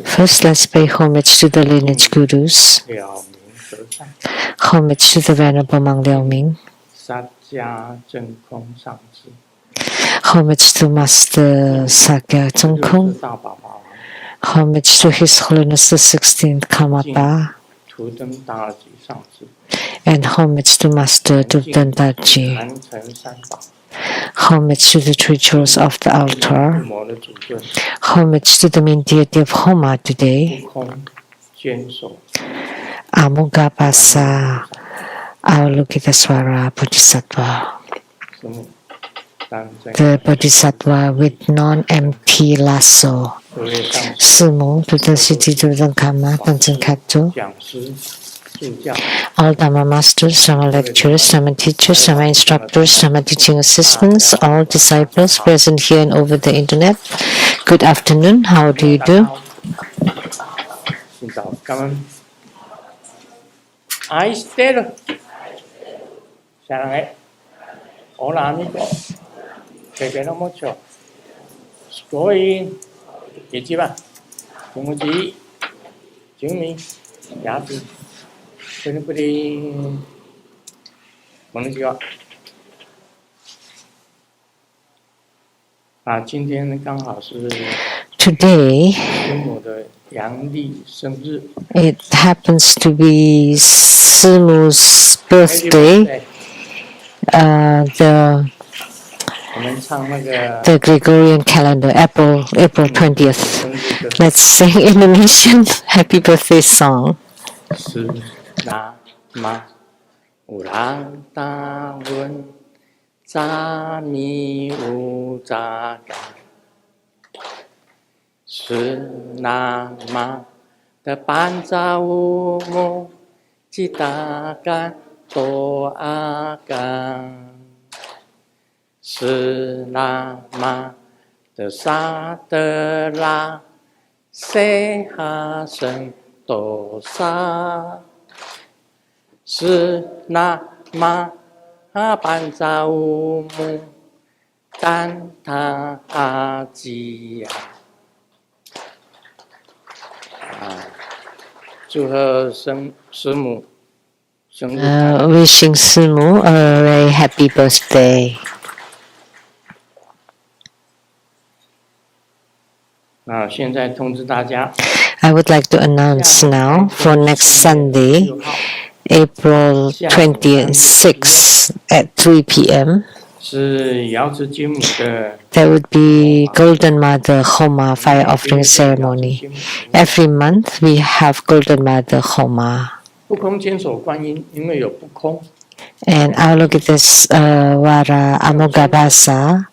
First, let's pay homage to the lineage gurus. Homage to the Venerable Mang Liao Ming. Homage to Master Sakya Zhengkong. Homage to His Holiness the 16th Karmapa. And homage to Master Dubdan Daji. Homage to the three jewels of the altar. Homage to the main deity of Homa today. Amugapasa Avalokitesvara Bodhisattva. The Bodhisattva with non-empty lasso. Sumu, Tutan Siti, Tutan Kama, Tantan Katu. All Dhamma masters, Dhamma lecturers, Dhamma teachers, Dhamma instructors, Dhamma teaching assistants, all disciples present here and over the internet. Good afternoon. How do you do? I stayed. Hola amigos, te quiero mucho. Estoy, ¿qué chiva? Kumuji, Jumi, Yapi, Punipuri, Konnichiwa. 今天刚好是 Today, 师母的阳历生日。 it happens to be Simu's birthday. The Gregorian calendar, April 20th. Let's sing Indonesian happy birthday song. Selamat ulang tahun kami ucapkan. Senama depan jauhmu citakan doakan. Selama setelah sehat sentosa. Selama panjaumu dan bahagia. 祝贺师母生日快乐。 Wishing Simu a very happy birthday. 现在通知大家 I would like to announce now for next Sunday, April 26th at 3 p.m. 是瑶池金母的 There would be Golden Mother Homa fire offering ceremony. Every month we have Golden Mother Homa. 不空坚守观音，因为有不空。 And Avalokitesvara Amogabhasa,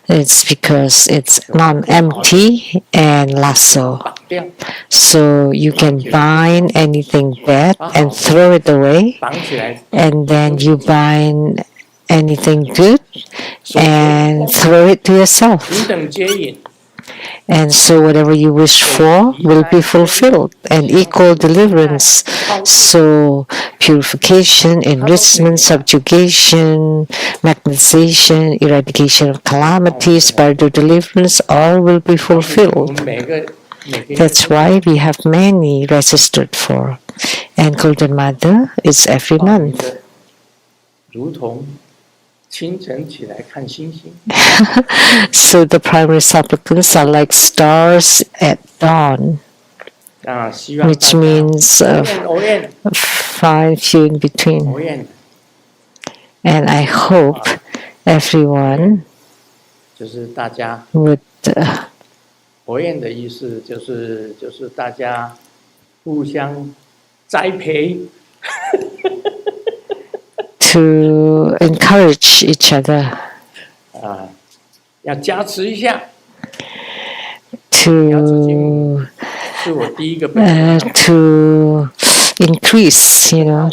it's because it's non-empty and lasso. So you can bind anything bad and throw it away, 绑起来， and then you bind anything good and throw it to yourself. 平等接引， And so whatever you wish for will be fulfilled, and equal deliverance. So purification, enrichment, subjugation, magnetization, eradication of calamities, spiritual deliverance, all will be 我 fulfilled. 们每个 That's why we have many registered for. And Golden Mother is every month. 如同清晨起来看星星， So the primary supplicants are like stars at dawn, 希望大 which 家 means 偶然 find few in between. 偶然， And I hope everyone 就是大家 would 偶然的意思就是大家互相栽培。 to encourage each other, 要加持一下。 to 是我第一个本， to increase, 几年了，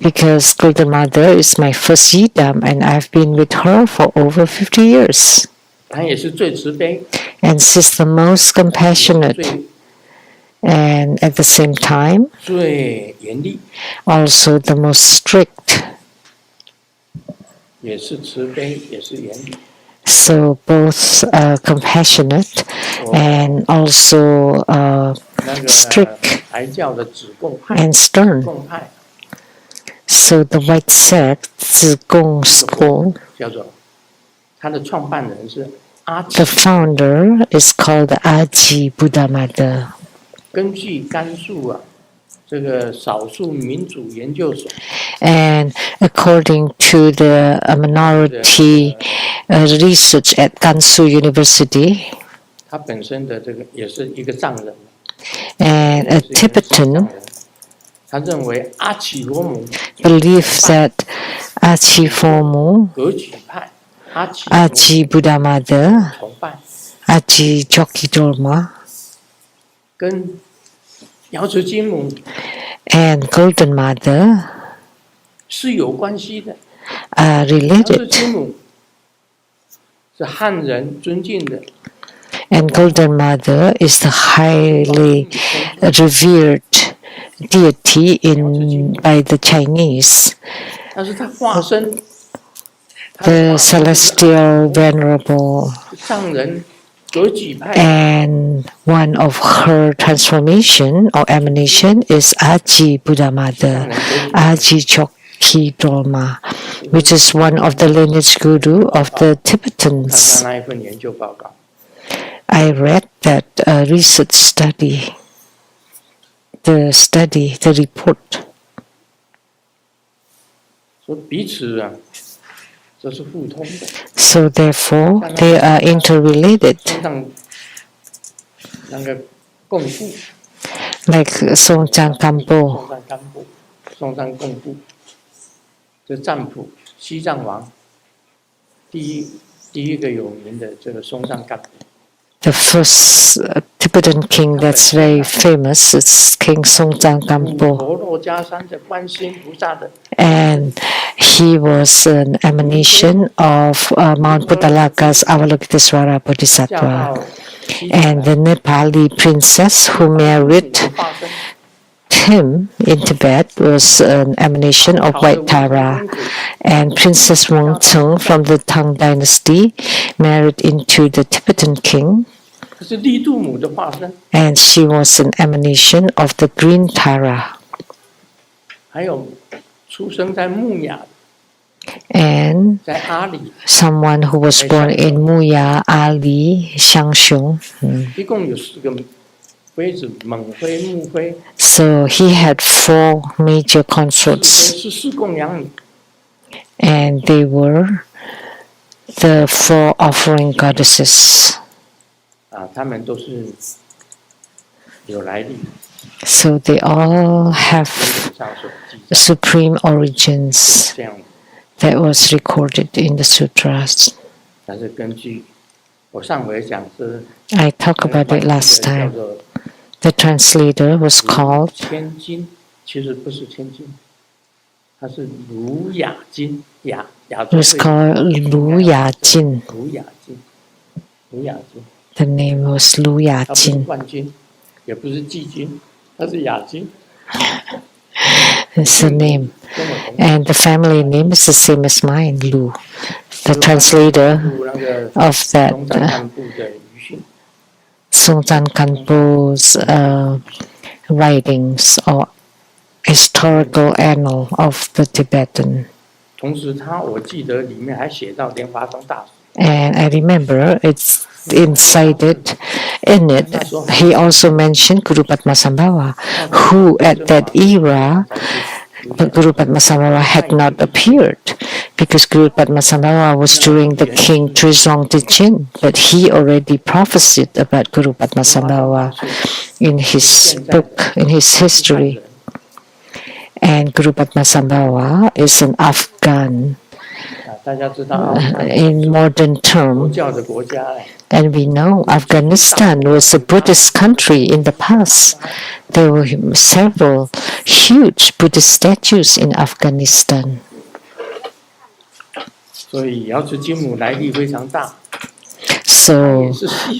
because Golden Mother is my first yidam and I've been with her for over 50 years. 她也是最慈悲， And she's the most compassionate 最 and at the same time 最严厉， also the most strict. 也是慈悲，也是严厉。So both compassionate and also 那个 strict 白教的子贡派， and stern. 贡派 So the white sect, Zigong school, 叫做它的创办人是阿耆 the。founder is called Aji Buddha Mother. 根据甘肃这个少数民族研究所 And according to the minority research at Gansu University, 他本身的这个也是一个藏人， and a 是一个西藏 Tibetan 人，他认为阿耆罗姆 believe that Aji Formu, 格举派，阿耆 Aji Buddha Mother, 崇拜 Aji Joki Dorma, 跟瑶池金母 and Golden Mother 是有关系的。 are 瑶池 related. 金母是汉人尊敬的， And Golden Mother is the highly revered deity by the Chinese, 但是他化身 the celestial venerable, 藏人格举派 and one of her transformation or emanation is Aji Buddha Mother, Aji Chokki Dolma, which is one of the lineage guru of the 看他 Tibetans. 那一份研究报告， I read that research study, the report. 说彼此这是互通的。 So therefore, they are interrelated, 身上那个共布， like Songchang 松 Kampo. 赞干布，松赞共布，这占卜西藏王第一个有名的这个松赞干布， The first Tibetan king that's very famous is King Songchang 普 Kampo. 陀罗迦山的观世音菩萨的 And he was an emanation of Mount Puttalaka's Avalokitesvara 教 Bodhisattva. 号西藏 And the Nepali princess who married 的化身， him in Tibet was an emanation of White Tara. And Princess Wangcheng from the Tang dynasty married into the Tibetan king, 这是利度母的化身， and she was an emanation of the Green Tara. 还有出生在木雅， And 在阿里， someone who was born in Muya, Ali, Xiangxiong. 一共有4个妃子，猛妃、木妃， So he had 4 major 4妃 consorts, 是4供养女， and they were the 4 offering goddesses. 他们都是有来历， So they all have 基本上所记载 supreme origins 这样。 that was recorded in the sutras. 但是根据我上回讲是 I talked about it last 叫 time. 做 The translator was called 千金，其实不是千金，它是儒雅金，雅 was called Lu Ya Jin. 儒雅金，儒雅金， The name was Lu Ya 它不是 Jin. 冠军，也不是季军，它是雅金， That's the name. 跟我同 And the family name is the same as mine, Lu. The translator 那个 of that 东藏干部的余训， Songzhan Kanpo's writings or historical annal of the Tibetan. 同时我记得里面还写到莲华宗大师。 And I remember it's incited in it. He also mentioned Guru Padmasambhava, who at that era, Guru Padmasambhava had not appeared because Guru Padmasambhava was during the king Trizong Dijin, but he already prophesied about Guru Padmasambhava in his book, in his history. And Guru Padmasambhava is an Afghan 大家知道 in modern 佛 term. 教的国家 And we know Afghanistan was a Buddhist country in the past. There were several huge Buddhist statues in Afghanistan. 所以瑶池金母来历非常大。 So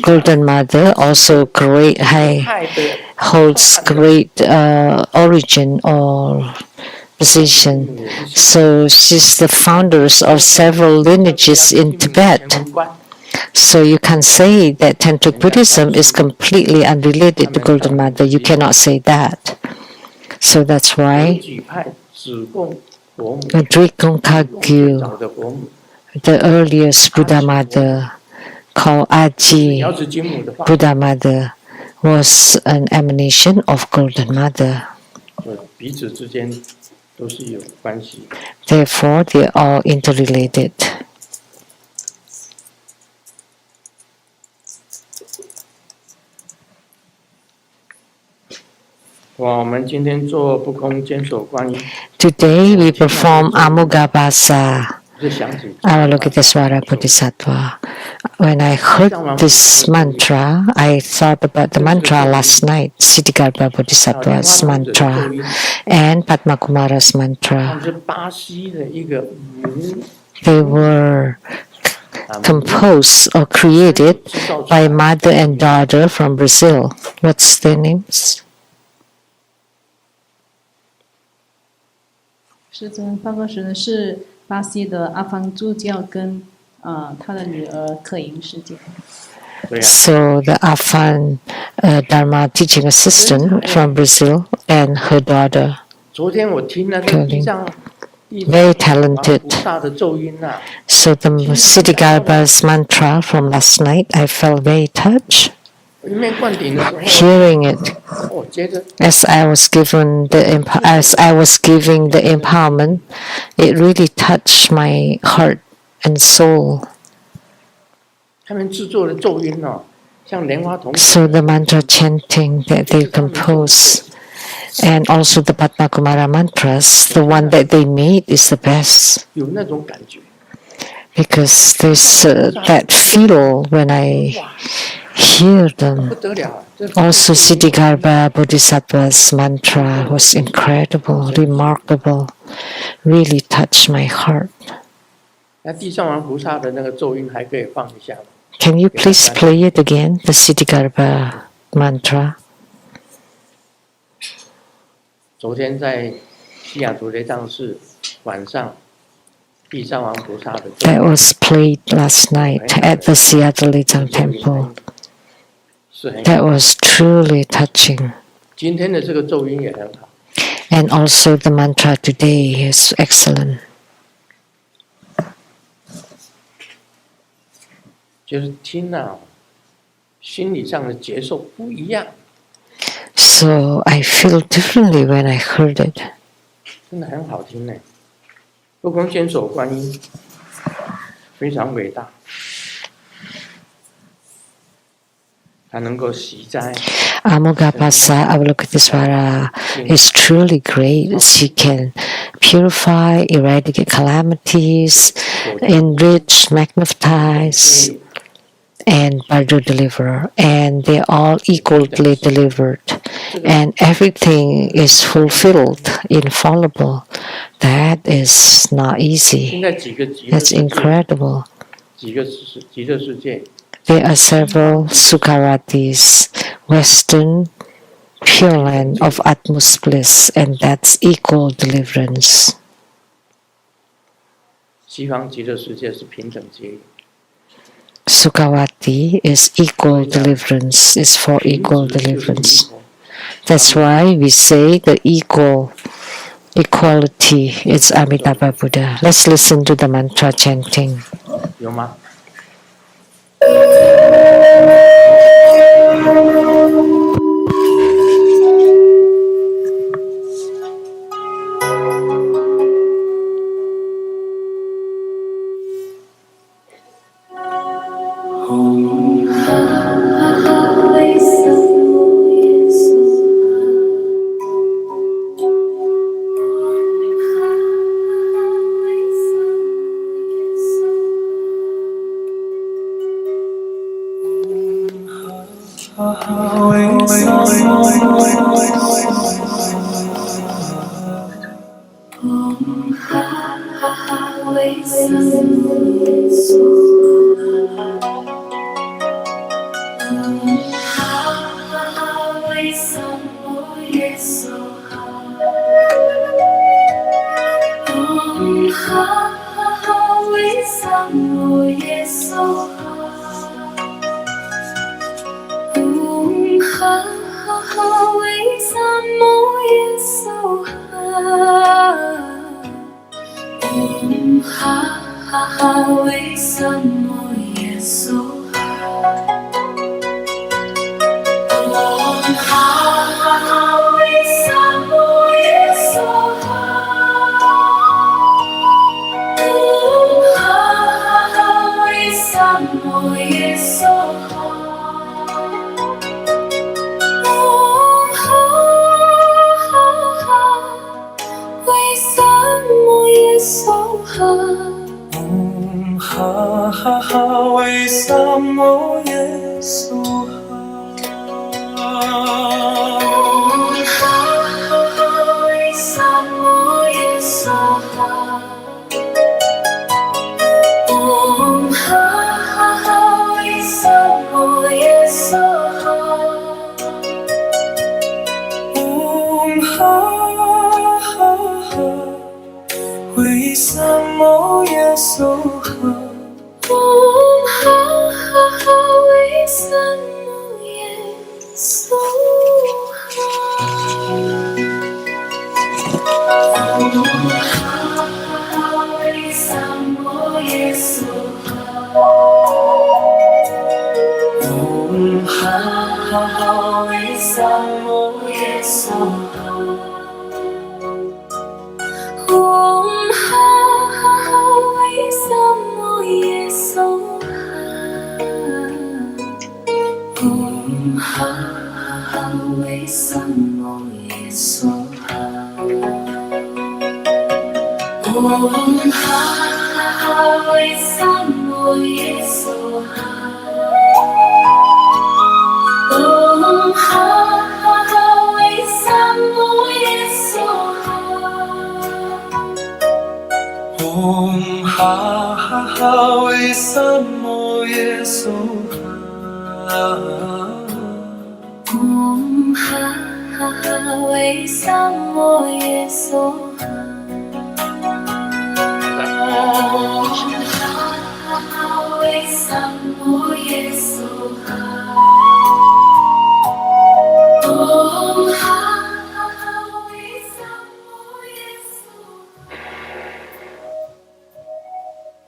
Golden Mother also holds great origin or position. So she's the founders of several lineages in Tibet. So you can say that Tantric Buddhism is completely unrelated to Golden Mother. You cannot say that. So that's why Drikung Kagyu, the earliest Buddha Mother, called Aji Buddha Mother, was an emanation of Golden Mother. Therefore, they are all interrelated. Today we perform Amugabhasa, Avalokitesvara Bodhisattva. When I heard this mantra, I thought about the mantra last night, Siddhigarbha Bodhisattva's mantra and Padmakumara's mantra. They were composed or created by mother and daughter from Brazil. What's their names? 师尊，报告师尊是巴西的阿方助教跟他的女儿可盈师姐。So the Afan Dharma teaching assistant from Brazil and her daughter, very talented. So the Siddhigarbha's mantra from last night, I felt very touched. Hearing it, as I was giving the empowerment, it really touched my heart and soul. So the mantra chanting that they compose, and also the Padmakumara mantras, the one that they made is the best. Because there's that feel when I hear them. Also, Siddhigarbha Bodhisattva's mantra was incredible, remarkable, really touched my heart. Can you please play it again, the Siddhigarbha mantra? That was played last night at the Seattle Temple. That was truly touching. And also the mantra today is excellent. So I feel differently when I heard it. 真的很好听呢，不空坚守观音，非常伟大。它能够息灾。Amugabhasa Avalokitesvara is truly great. She can purify, eradicate calamities, enrich, magnetize, and Bardo deliver. And they are all equally delivered. And everything is fulfilled, infallible. That is not easy. That's incredible. There are several Sukhavatis, Western Pure Land of utmost bliss, and that's equal deliverance. Sukhavati is equal deliverance, is for equal deliverance. That's why we say the equality is Amitabha Buddha. Let's listen to the mantra chanting. 有吗？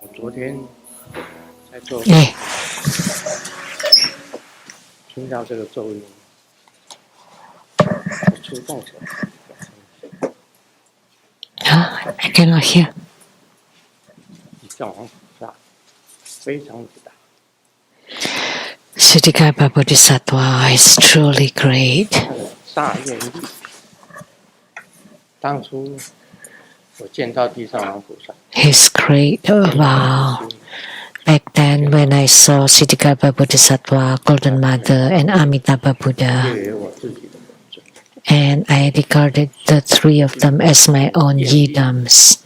我昨天在做， Eh, 听到这个咒语，我触动起来。 I cannot hear. 地藏王菩萨非常伟大， Siddhikapa Bodhisattva is truly great. 他的大愿力。当初我见到地藏王菩萨， His great vow. Back then, when I saw Siddhikapa Bodhisattva, Golden Mother, and Amitabha Buddha, 列为我自己的本尊， and I regarded the three of them as my own yidams.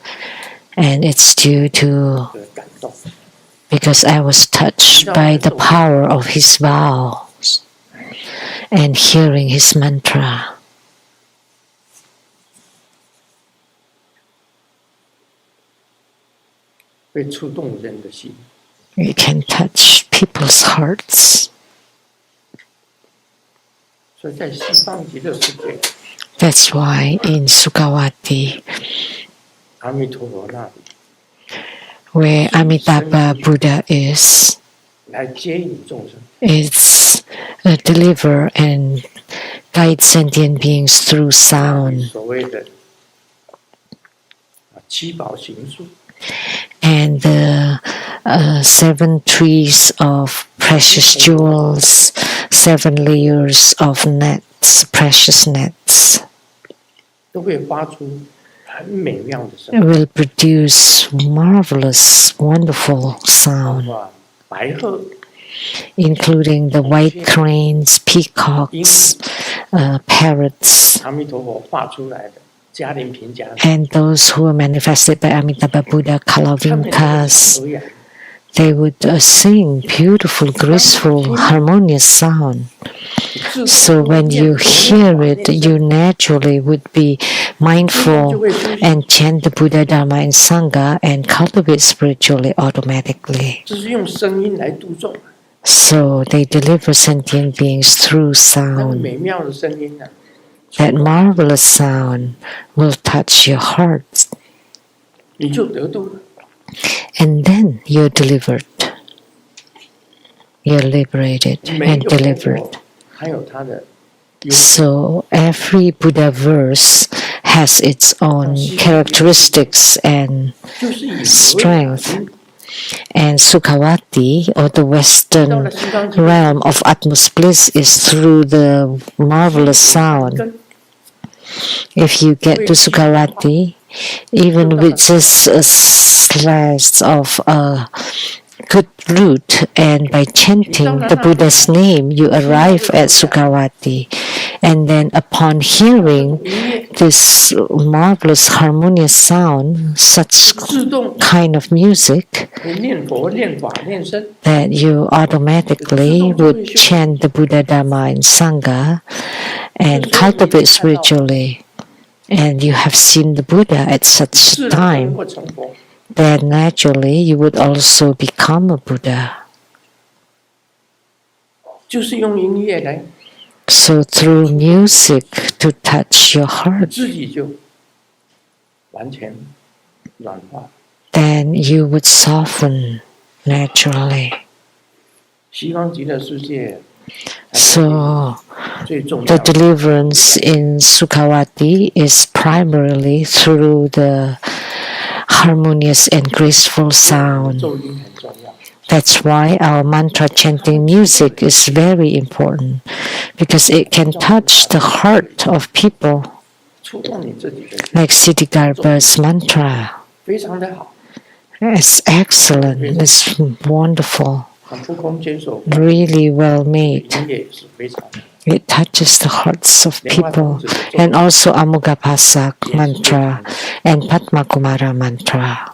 And it's due to 这个感动。 because I was touched by the power of his vows and hearing his mantra. 会触动人的心， It can touch people's hearts. 所以在西方极乐世界， That's why in Sukawati, 阿弥陀佛那里 where Amitabha Buddha is, 来接引众生， it's a deliver and guide sentient beings through sound. 所谓的七宝行树， And the 7 trees of precious jewels, 7 layers of nets, precious nets, 都会发出很美妙的声音， will produce marvelous, wonderful 包 sound, 括白鹤、 including the white cranes, peacocks, parrots, 阿弥陀佛画出来的嘉陵平家， and those who were manifested by Amitabha Buddha, 他们都 Kalavinkas, 很和雅， they would sing beautiful, graceful, harmonious sound. So when you hear it, you naturally would be mindful and chant the Buddha, Dharma, and Sangha and cultivate spiritually automatically. 这是用声音来度众， So they deliver sentient beings through 那个 sound. 美妙的声音呢、 That marvelous sound will touch your heart, 你就得度了。 and then you're delivered. You're liberated 每 and 一个佛 delivered. 国还有它的优点， So every Buddha verse has its own characteristics and 就是以为 strength. And Sukhavati, or the Western realm of utmost bliss, is through the marvelous sound. 根 If you get to Sukhavati, even with just a slice of a good root, and by chanting the Buddha's name, you arrive at Sukhavati. And then upon hearing 音乐 this marvelous harmonious sound, such 自动 kind of music, 你念佛、念法、念僧， that you automatically would chant the Buddha, Dharma, and Sangha and cultivate spiritually. And you have seen the Buddha at 自 such 然就能 time, 够成佛。 then naturally you would also become a Buddha. 就是用音乐来， So through music to touch your heart, 自己就完全软化。 then you would soften naturally. 西方极乐世界 So 最重 the 要的 deliverance in Sukhavati is primarily through the harmonious and graceful sound. 咒音很重要， That's why our mantra chanting music is very important, because it can touch the heart of people, 触动你自己的心， like Siddhikarpa's mantra. 非常的好。 It's excellent, it's wonderful, 很不空间所 really well made. 音乐也是非常的。 It touches the hearts of people. And also Amugapasak mantra and Padma Kumara mantra.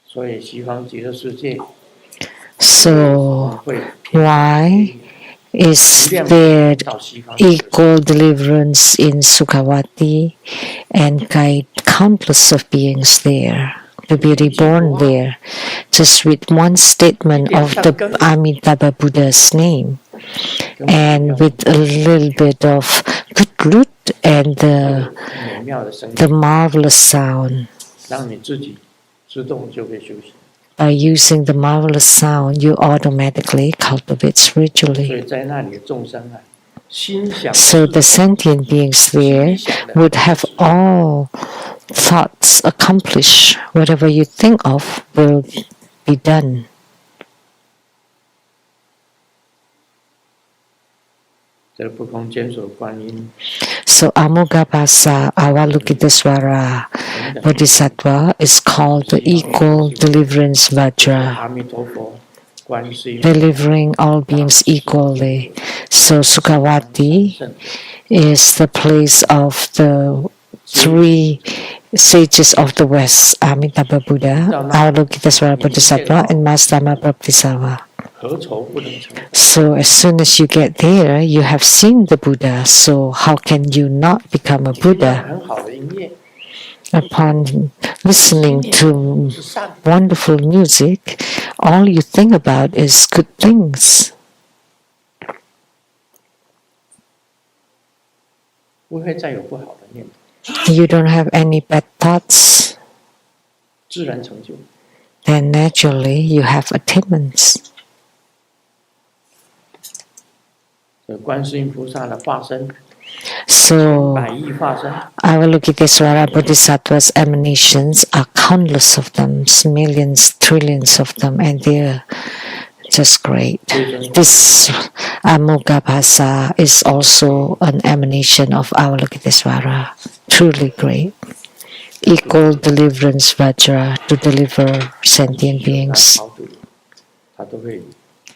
所以西方极乐世界 So 会 why is 量 there 到西方极乐世界 equal deliverance in Sukhavati and guide countless of beings there to be reborn there, just with one statement of the Amitabha Buddha's name, and with a little bit of good root and 美妙的声音， the marvelous sound. 让你自己自动就会休息。 By using the marvelous sound, you automatically cultivate 所 spiritually. 以在那里的众生啊，心想 So the sentient beings there would have all thoughts accomplished. Whatever you think of will be done. 这不空间所观音 So Amogapasa Avalokitesvara 等等， Bodhisattva is called the equal deliverance Vajra, 阿弥陀佛、观世音、 delivering all beings equally. So Sukhavati 圣 is the place of the three sages of the West, Amitabha Buddha, Avalokitesvara Bodhisattva, and Mastama Prabhupada. 何愁不能成佛？ So as soon as you get there, you have seen the Buddha. So how can you not become a 听到 Buddha? 很好的音乐 Upon listening to 是善， wonderful music, all you think about is good things. 不会再有不好的念头， You don't have any bad thoughts, 自然成就。 then naturally you have attainments. 这观世音菩萨的化身， So 百亿化身， Avalokitesvara Bodhisattva's emanations are countless of them, millions, trillions of them, and they're just great. This Amogapasa is also an emanation of Avalokitesvara, truly great. Equal deliverance Vajra to deliver sentient 他 beings. 超度，他都会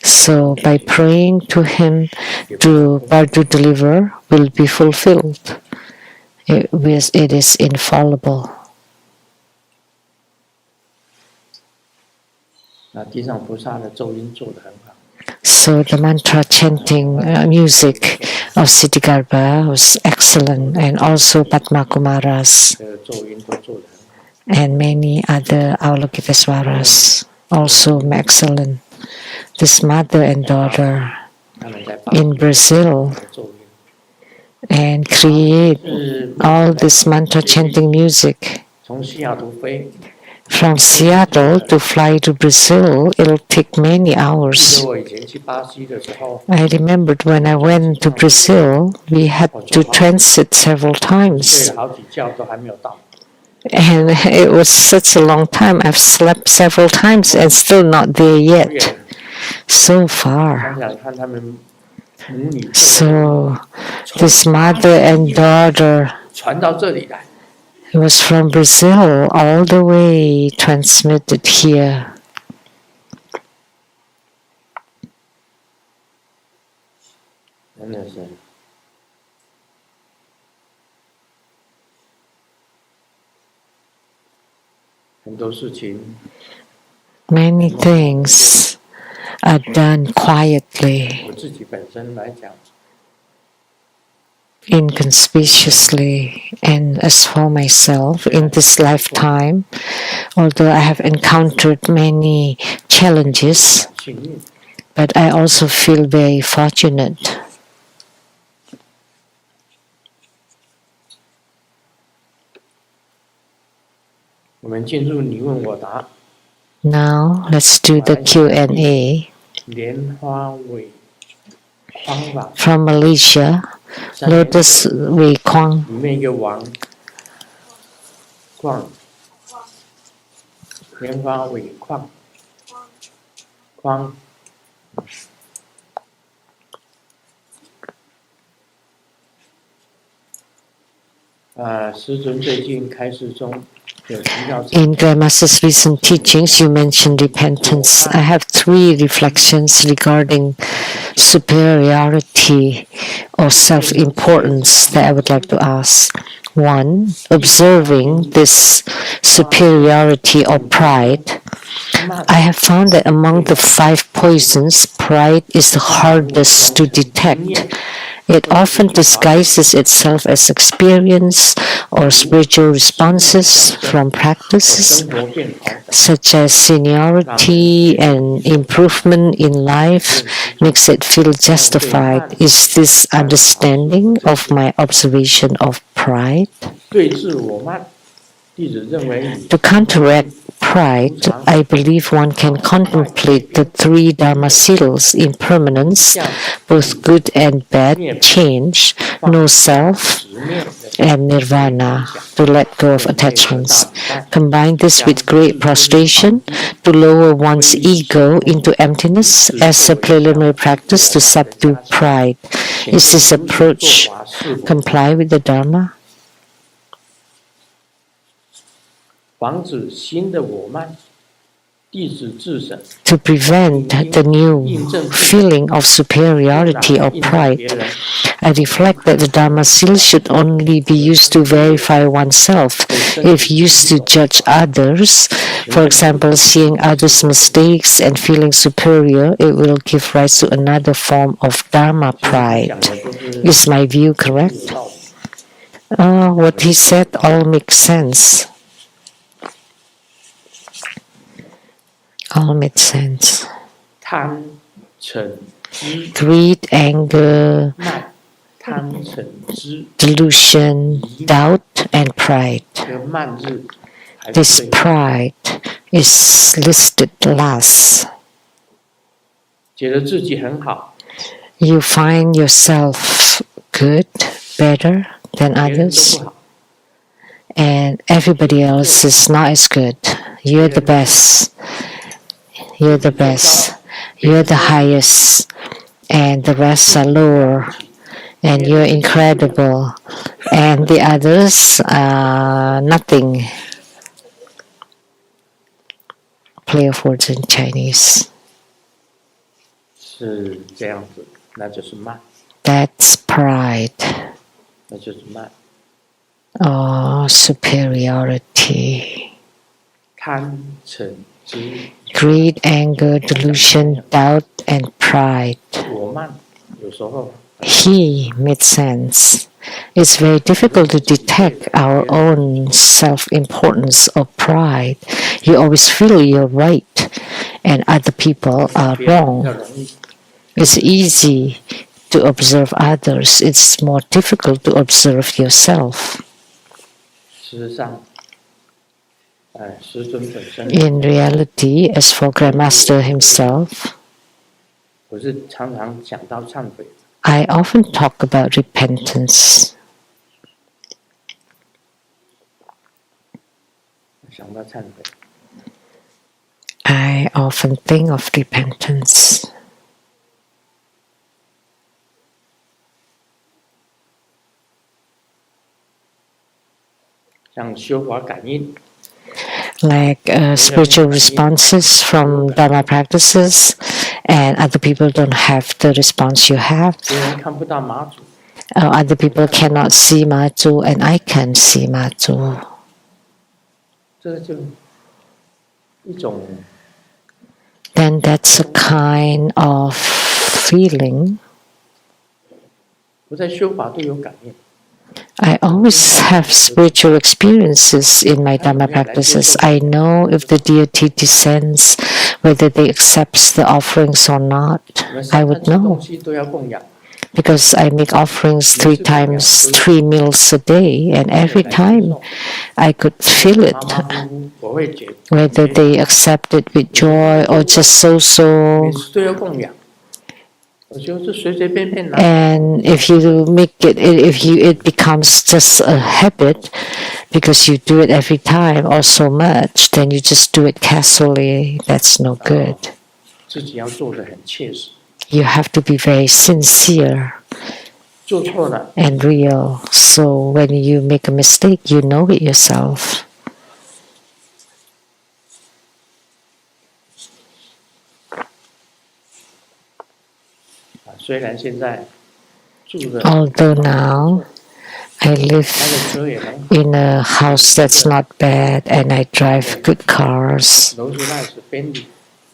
So by praying to him to deliver will be fulfilled. It is infallible. 那地藏菩萨的咒音做得很好。 So the mantra chanting music of Siddhigarbha was excellent, and also Padma Kumara's 这个咒音都做得很好。 and many other Avalokiteswaras also excellent. This mother and daughter 他们在 in Brazil 咒音。 and create all this mantra chanting music. 从西雅图飞， From Seattle to fly to Brazil, it'll take many 记得 hours. 我以前去巴西的时候， I remembered when I went to Brazil, we had to transit several 睡 times. 了好几觉都还没有到。 And it was such a long time. I've slept several times and still not there yet. So 想 far. 想看他们母女 So this mother and daughter, 传到这里来， it was from Brazil all the way transmitted here. 真的是。 很多事情 Many things are done quietly, 我自己本身来讲， inconspicuously, and as for myself in this lifetime, although I have encountered many challenges, 幸运。 but I also feel very fortunate. 我们进入你问我答， Now let's do the Q&A 莲花尾框网 from Malaysia. 上面 Lotus Wei Kwang. 里面一个王框，莲花尾框框。师尊最近开示中有提到， In Grandmaster's recent teachings, you mentioned repentance. I have 3 reflections regarding superiority or self-importance that I would like to ask. 1. Observing this superiority or pride, I have found that among the 5 poisons, pride is the hardest to detect. It often disguises itself as experience or spiritual responses from practices 生活变好， such as seniority and improvement in life makes it feel justified. Is this understanding of my observation of pride? 对自我慢，弟子认为你 To counteract pride, I believe one can contemplate the 3 Dharma seals: impermanence, both good and bad, change, no self, 直面的 and nirvana, to let go of attachments. Combine this with great prostration to lower one's ego into emptiness as a preliminary practice to subdue pride. Is this approach 做法是否 comply with the Dharma? 防止新的我慢，弟子自省， To prevent the new feeling of superiority or 印证别 pride, 人， I reflect that the Dharma seal should only be used to verify oneself. If used to judge others, for example, seeing others' mistakes and feeling superior, it will give rise to another form of Dharma 讲 pride. 的都是 Is my view correct? 道理。 What he said all makes sense. All makes sense. 贪嗔痴 Greed, anger, 慢，贪嗔痴 delusion, doubt, and pride. 和慢日，还 This 是最 pride is listed last. 觉得自己很好， You find yourself good, better than 别人都 others, 不好， and everybody else is not as good. You're the best. You're the best. You're the highest, and the rest are lower. And you're incredible, and the others are nothing. Play of words in Chinese. 是这样子，那就是慢， That's pride. 那就是慢。or superiority, 贪嗔痴 greed, anger, delusion, doubt, and pride. 我慢，有时候 He made sense. It's very difficult to detect our own self-importance or pride. You always feel you're right and other people are 别人比较 wrong. 容易。 It's easy to observe others. It's more difficult to observe yourself. 事实上，师尊本身， In reality, as for Grandmaster himself, 我是常常讲到忏悔， I often talk about repentance. 想到忏悔， I often think of repentance. 像修法感应， Like spiritual responses from Dharma practices, and other people don't have the response you have. 别人看不到马祖， Other people cannot see Matu, and I can see Matu. 这个就一种 Then that's a kind of feeling. 我在修法都有感应。 I always have spiritual experiences in my Dharma practices. I know if the deity descends, whether they accept the offerings or not. 我们 I 三 would 餐吃 know 东西都要供养， because I make offerings 3 meals a day, and every time I could feel 马 it, 马虎虎，我会觉 whether they accept it with joy or just so-so. 每次都要供养。我就是随随便便拿， And if you make it, it becomes just a habit because you do it every time or so much, then you just do it casually. That's no good. 自己要做的很切实， You have to be very sincere 做错了 and real. So when you make a mistake, you know it yourself. 虽然现在住的 Although now I 开 live 的车也很好， in a house that's not bad and I drive good cars, 劳斯莱斯、宾利，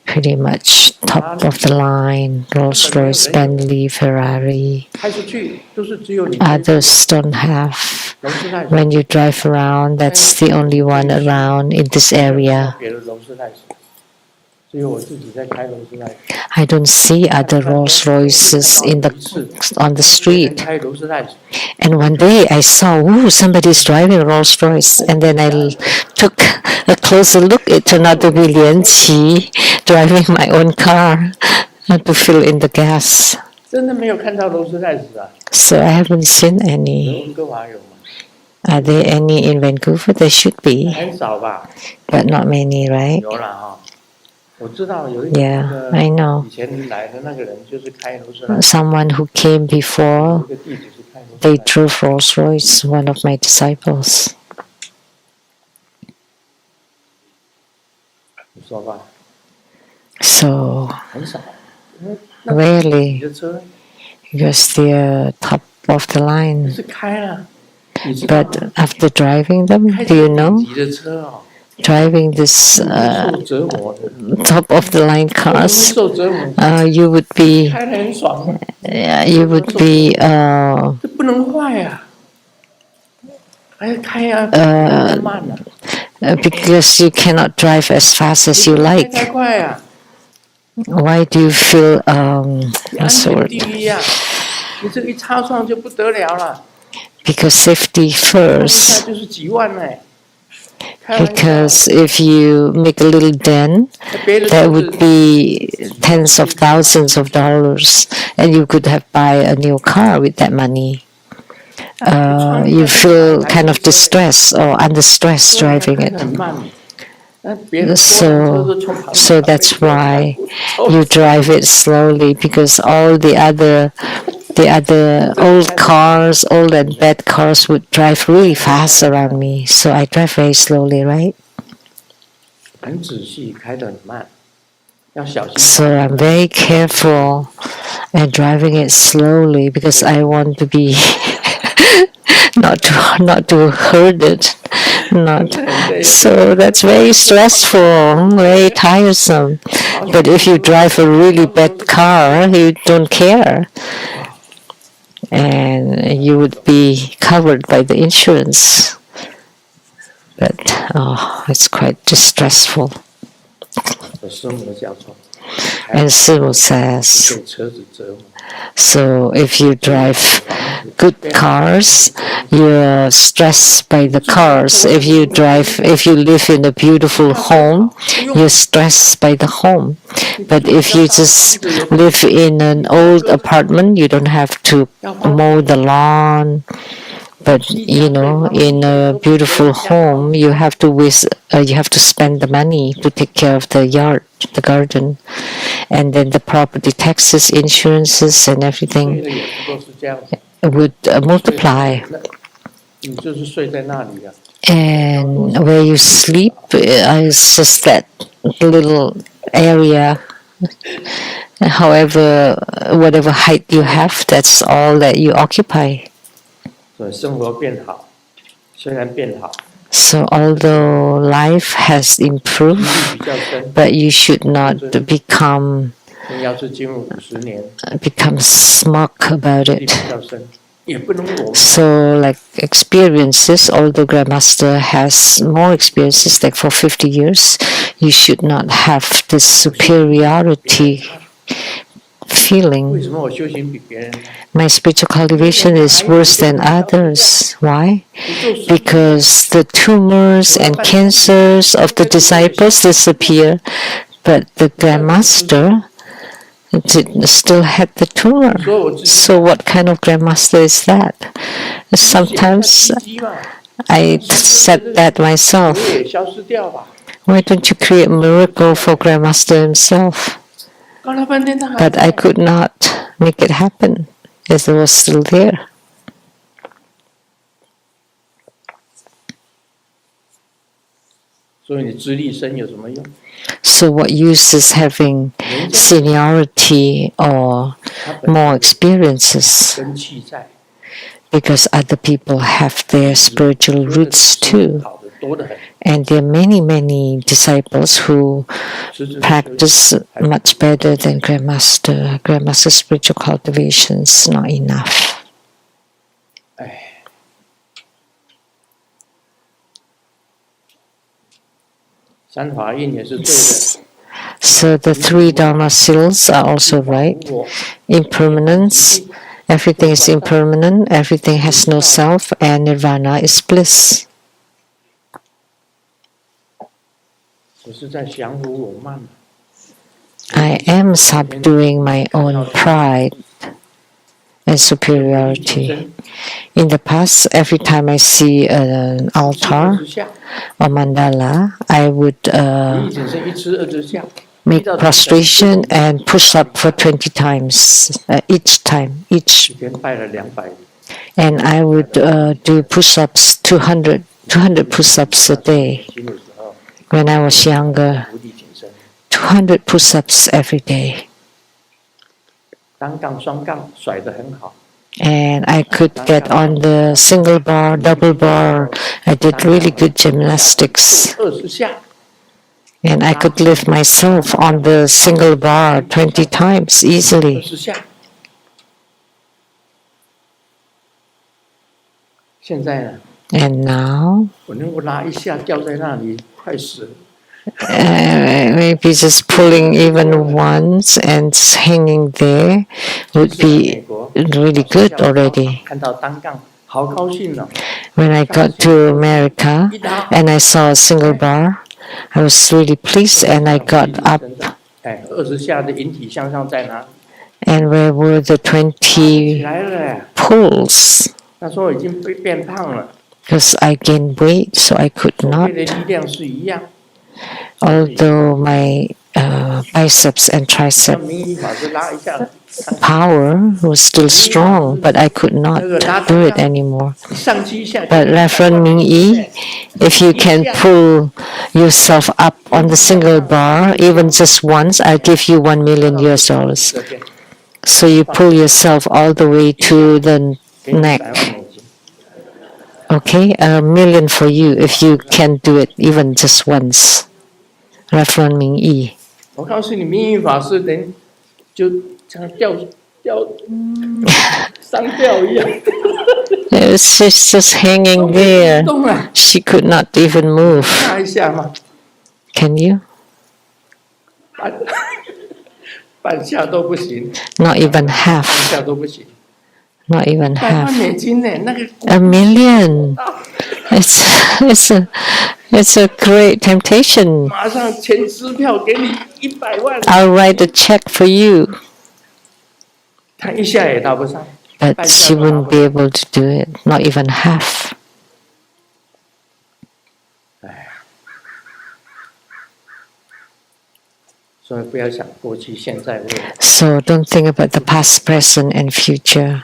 pretty much top of the line, Rolls-Royce, Bentley, Ferrari. 开出去都是只有你 Others don't have. 劳斯莱斯， When you drive around, that's the only one around in this area. 别的劳斯莱斯，只有我自己在开劳斯莱斯。 I don't see other Rolls Royces on the street. 开劳斯莱斯， And one day I saw, ooh, somebody's driving a Rolls Royce. And then I took a closer look. It turned out to be Lian Qi driving my own car to fill in the gas. 真的没有看到劳斯莱斯啊？ So I haven't seen any. 温哥华有吗？ Are there any in Vancouver? There should be, 很少吧？ but not many, right? 有啦哈，我知道有一个 Yeah, 那 I 个 know. 以前来的那个人就是开劳斯莱斯， Someone who came 有 before, 一个弟子是开劳斯 they 莱斯， drove Rolls Royce, one of my disciples. 你说吧， So 很少，因为你 rarely, 的车 because they're top of the 你 line. 是开了，你知道 But after driving them, 开 do you 这 know? 顶级的车哦， Driving this 受折磨的， top of the line 会 cars, 受折磨， you would be, 开得很爽啊， you would be, 这不能坏呀，还开啊，太慢了， because you cannot drive as fast as you 开 like. 太快啊， Why do you feel 安 what's the 全 word? 第一呀，你这个一擦撞就不得了了， Because safety 一下 first. 就是几万呢，开玩笑 Because if you make a little dent, 别的 that 车 would 子 be tens of thousands of dollars, and you could have buy a new car with that money. You feel kind of distressed or under stress driving 开 it. 得很慢，那别的 So that's why you drive it slowly, because all the other old cars, old and bad cars would drive really fast around me. So I drive very slowly, right? 很仔细，开得很慢，要小心。 So I'm very careful and driving it slowly because I want to be not to hurt it, not. So that's very stressful, very tiresome. But if you drive a really bad car, you don't care, and you would be covered by the insurance. But it's quite distressful. 我师母叫做， And Simu says, 被车子折磨。 so if you drive good cars, you're stressed by the cars. If you live in a beautiful home, you're stressed by the home. But if you just live in an old apartment, you don't have to mow the lawn. But in a beautiful home, you have to spend the money to take care of the yard, the garden, and then the property taxes, insurances, and everything 睡的也不过是这样子， would multiply. 你就是睡在那里啊。 And where you sleep is just that little area. However, whatever height you have, that's all that you occupy. 所以生活变好，虽然变好， So although life has 比 improved, 较深。 but you should not become 你要是进入50年， smug about 比 it. 较深，也不能我们 So like experiences, although Grandmaster has more experiences, like for 50 years, you should not have this superiority 为 feeling. 什么我修行比别人？ My spiritual cultivation is worse than others. Why? Because the tumors and cancers of the disciples disappear, but the Grandmaster still had the tumor. So what kind of Grandmaster is that? Sometimes 奇迹嘛， I said that myself. 我也消失掉吧。 Why don't you create a miracle for Grandmaster himself? 搞了半天他还 But I could not make it happen, as it was still there. 所以你资历深有什么用？ So what use is having seniority or 他本 more experiences? 根气在， Because other people have their spiritual roots too. 好的多得很。 And there are many, many disciples who 实质 practice much better than Grandmaster. Grandmaster's spiritual cultivation is not enough. 哎，三法印也是对的。 So the three Dharma seals are also right. 我 Impermanence, everything is impermanent, everything has no self, and Nirvana is bliss. 我是在降服我慢。 I am subduing my own pride and superiority. In the past, every time I see an altar 20下， or mandala, I would 你只剩1次20下， make prostration and push up for 20 times each time, each. 一天拜了200。 And I would do push-ups, 200 push-ups a day. 行的时候， When I was younger, 无地挺身， 200 push-ups every day. 单杠、双杠甩得很好。 And I could get on the single bar, double bar. I did really good gymnastics. 20下， And I could lift myself on the single bar 20 times easily. 20下。现在呢， And now, 我能够拉一下掉在那里，快死了。 maybe just pulling even once and hanging there would 美 be 国 really good already. 看到单杠，好高兴哦！ When I got to America and I saw a single bar, I was really pleased and I got up. 哎，20下的引体向上在哪里？ And where were the 起 20来了哎！ pulls? 他说已经变胖了， Because I gained weight, so I could 手 not. 背的力量是一样。 Although my biceps and 像 tricep 名医法师拉一下， power was still strong, but I could not do it anymore. 上去一下。 But Reverend Ming Yi, if you can pull yourself up on the single bar, even just once, I'll give you $1 million. So you pull yourself all the way to the 给你100 neck, 万美金， Okay, a million for you if you can do it even just once. Reverend Ming Yi. 我告诉你，明义法师连就像吊上吊一样， She's just hanging there. 动啊， She could not even move. 下一下嘛， Can you? 半下都不行， Not even 半 half. 下都不行。 Not even 100万 half. 美金呢，那个 A million. It's a great temptation. 马上签支票给你100万， I'll write a check for you. 他一下也达不上， But she wouldn't be able to do it. Not even half. 哎呀，所以不要想过去、现在、未来， So don't think about the past, present, and future.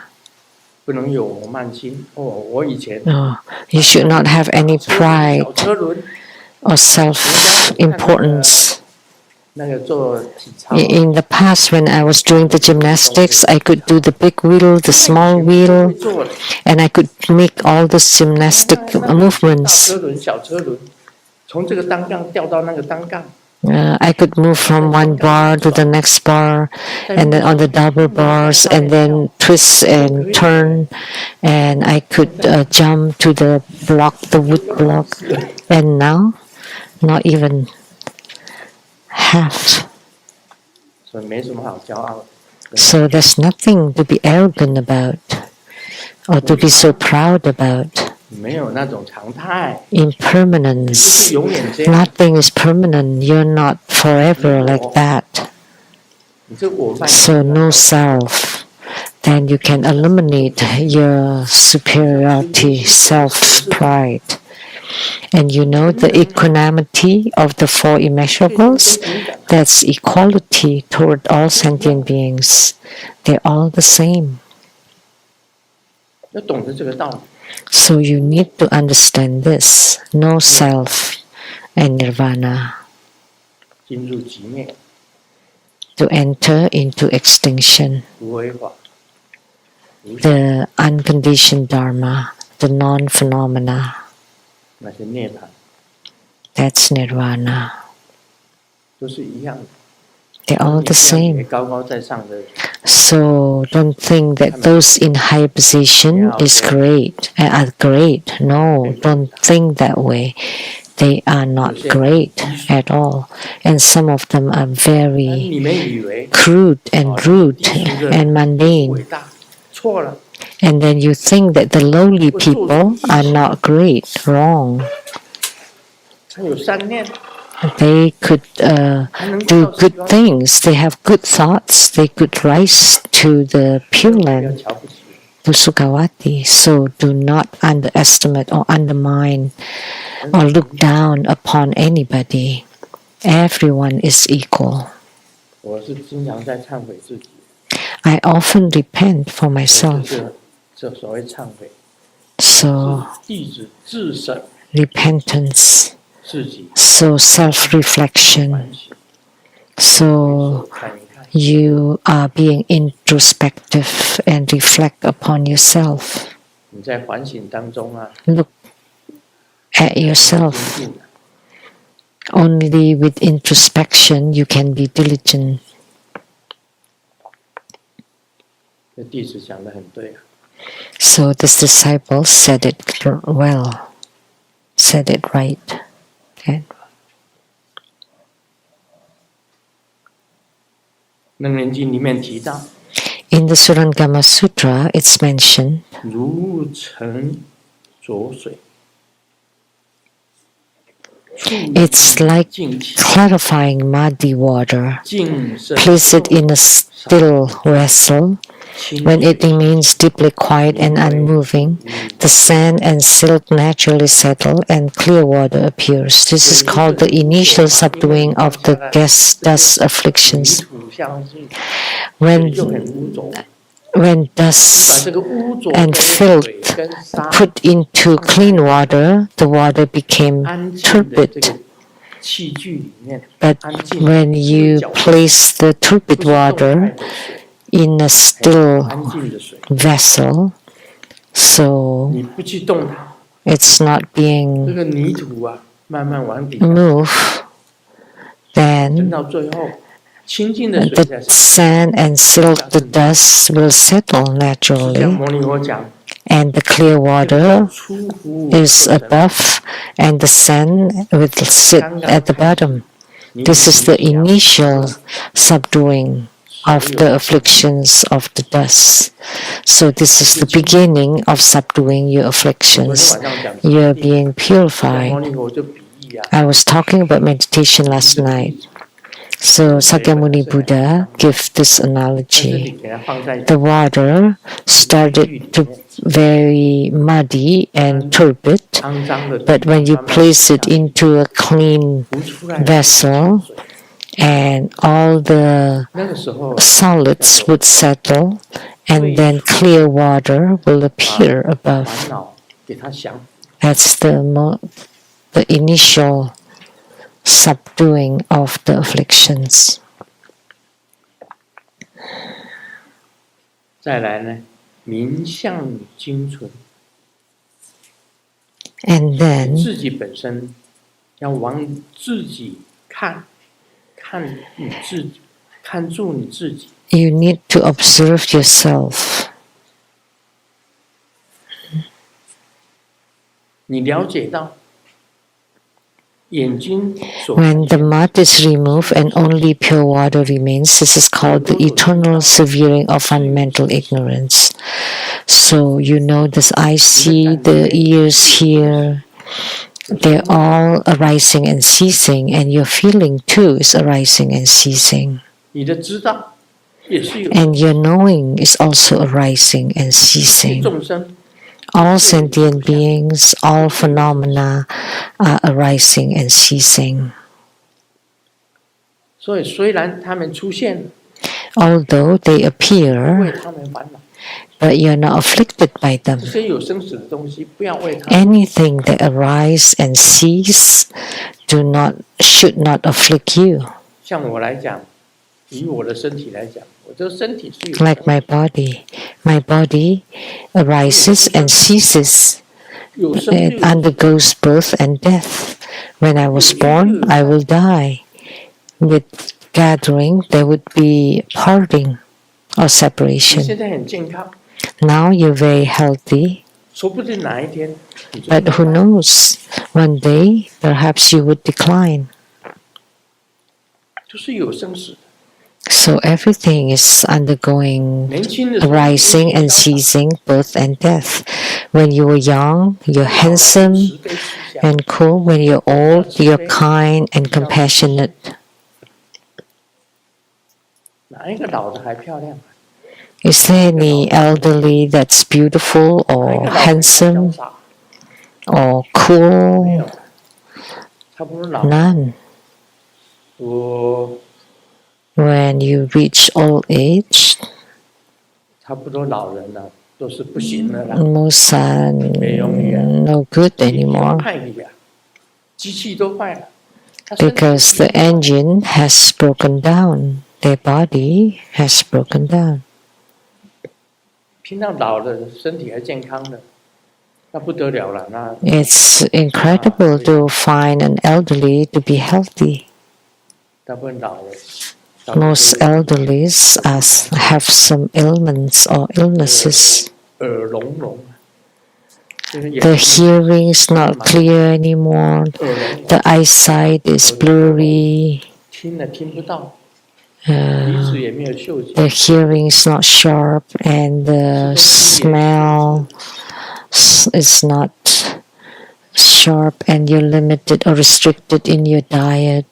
不能有我慢心。哦，我以前 No, you should not have any 小 pride 车轮， or self-importance. 那个做体操， In the past, when I was doing the gymnastics, I could do the big wheel, the small 会 wheel, 做的。 and I could make all the gymnastic 大 movements. 车轮、小车轮，从这个单杠掉到那个单杠， I could move from one bar to the next bar, and then on the double bars, and then twist and turn, and I could jump to the block, the wood block, and now, not even half. 所以没什么好骄傲的。 So there's nothing to be arrogant about, or to be so proud about. 没有那种常态， Impermanence. 永远这样。 Nothing is permanent. You're not forever like that. 你这我慢 So no self. Then you can eliminate your superiority, self-pride. And you know the equanimity of the four immeasurables? That's equality toward all sentient beings. They're all the same. 要懂得这个道理。 So you need to understand this. No self and nirvana. 进入极灭， To enter into extinction. 无为法，无相 The unconditioned Dharma, the non-phenomena. 那些涅槃 That's nirvana. 都是一样的。 They're all the 你这样以为 same. 高高在上的， So don't think that those in high position is great, are great. No, don't think that way. They are not great at all. And some of them are 但 very 你们以为 crude and rude and 伟 mundane. 大，错了。 And then you think that the lowly people are not great. Wrong. 他有善念， They could 还能 do 到 good things. They have good thoughts. They could rise to the Pure 不要 Land, 瞧不起。 to Sukhavati. So do not underestimate or undermine or look down upon anybody. Everyone is equal. 我是经常在忏悔自己， I often repent for 我 myself. 这所谓忏悔， So 弟子自审 repentance. 自己 So self-reflection. 反省， So 看一看， you are being introspective and reflect upon yourself. 你在反省当中啊， Look at 精 yourself. 进啊 Only with introspection you can be diligent. 这弟子讲的很对啊。 So this disciple said it well, said it right. And 楞严经里面提到， in the Surangama Sutra, it's mentioned 如尘浊水， it's like 净气 clarifying muddy water. 净身 Place it in a still vessel. 清 When it 水 remains deeply quiet and unmoving, the sand and silt naturally settle and clear water appears. This is called the initial subduing of the dust 泥 afflictions. 土相近， When, 就很污浊。 when 把 dust 这个污浊 and 的 filth 水跟沙 put into clean water, the water became 安静的这 turbid. 个器具里面， But 安静 when you 不是搅 place the 不 turbid 是动态 water 的水 in a still 安静的水， vessel, so 你不去动它， it's not 这 being 个泥土啊，慢慢往底下， moved, 等 then 到最后，清净的水 the 在上， sand and silt, the dust will settle 释迦 naturally, 牟尼佛讲， and the clear 这个 water 叫出乎 is 所成， above, and the sand will sit 刚 at 刚 the 开始， bottom. 泥 This is 土 the 底下 initial subduing 所 of 有 the 的 afflictions of the dust. So this is the beginning of subduing your 昨天 afflictions. 晚上讲 You're 地， being 释迦牟 purified. 尼佛就比喻啊， I was talking about meditation 举 last 这个例 night. 子， So 水本来 Sakyamuni 是很干 Buddha 的， gave this 但是你 analogy. 给它放在 The water 地狱 started 里 to 面， very muddy and turbid, 肮脏的地 but when you 慢慢 place 下 it into a clean 浮出来的 vessel 水， and all the 那个时候 solids would settle, and then clear water will appear 烦 above. 恼给它降， That's the initial subduing of the afflictions. 再来呢，名相精纯， And then 自己本身要往自己看，看你自己，看住你自己， you need to observe yourself. 你了解到眼睛所 When the mud is removed and only pure water remains, this is called the eternal severing of fundamental ignorance. So you know this I see, the ears hear, they're all arising and ceasing, and your feeling too is arising and ceasing. 你的知道也是有 And your knowing is also arising and ceasing. 众生， All sentient beings, all phenomena are arising and ceasing. 所以虽然他们出现了， Although they 不为 appear, 他们烦恼， but you're not afflicted by them. 这些有生死的东西，不要为他们。 Anything that arise and cease should not afflict you. 像我来讲，以我的身体来讲，我这个身体是有 Like my body arises and ceases. 有生 It 就有 undergoes birth and death. When I was born, I will die. With gathering, there would be parting or 你 separation. 现在很健康， Now you're very healthy, 说不定哪一天你就 but who knows? One day, perhaps you would decline. 就是有生死的。 So everything is undergoing 年轻的时候 arising and ceasing, birth and death. When you were young, you're 慈 handsome 悲慈祥， and cool. When you're old, you're kind and compassionate. 哪一个老的还漂亮？ Is there any elderly that's beautiful 哪一 or 个老的还潇 handsome 洒？ or 没 cool? 有，差不多老。 None. 我 When you reach old age, 差不多老人了，都是不行了啦。 most are no good 一天 anymore 坏了呀，机器都坏了。他身体 because the engine has broken down. Their body has broken down. 听到老的身体还健康的，那不得了了。那 It's incredible to find an elderly to be healthy. 大部分老的， Most elderlies have some ailments or illnesses. 耳聋聋，就是眼 The hearing is not clear anymore. 耳聋， The eyesight is blurry. 听了听不到，鼻子也没有嗅觉， The hearing is not sharp, and the smell is not sharp, and you're limited or restricted in your diet.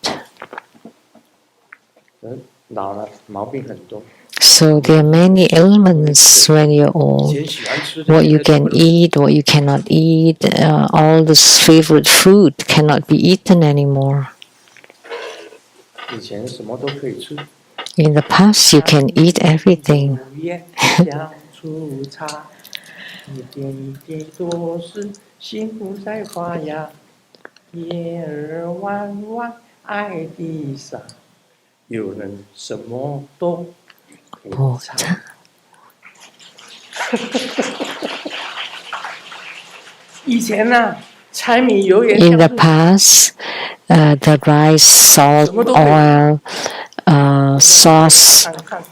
老了毛病很多。 So there are many ailments when you're 以 old. 前喜欢吃的 What you 现在都 can 不能 eat, what you cannot eat, all this favorite food cannot be eaten anymore. 以前什么都可以吃。 In the past, you can eat everything. 午夜相处茶，一点一滴都是幸福在发芽。叶儿弯弯，爱的傻，有人什么都可以尝。以前呢，柴米油盐 In 酱 the 醋 past, the rice, salt, oil, sauce, 看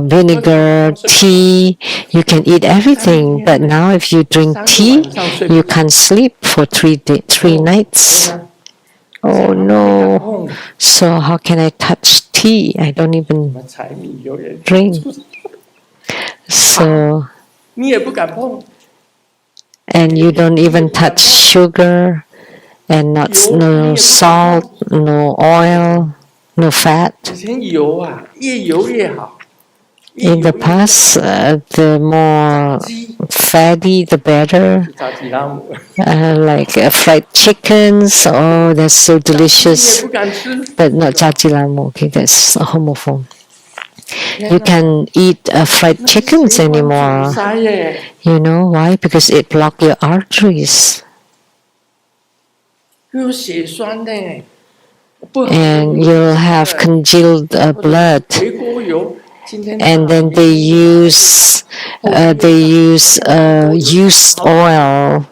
vinegar, tea, you can eat everything. But now if you drink tea, you can't sleep for 3 nights. Oh no. So how can I touch tea? I don't even 柴米油盐 drink. So, 你也不敢碰， and you don't even touch sugar and no salt, no oil, no fat. 以前油啊，越油越好。 In the past, the more 鸡 fatty, the better. 炸鸡拉姆， Like fried chickens. Oh, that's so 你也 delicious. 不敢吃。 But not jajilamu. Okay, that's a homophone. You can eat fried chickens anymore. 塞耶， You know why? Because it blocks your arteries. 有血栓呢，不好。 And you'll have congealed blood. 回锅油，今天 And then they use used oil.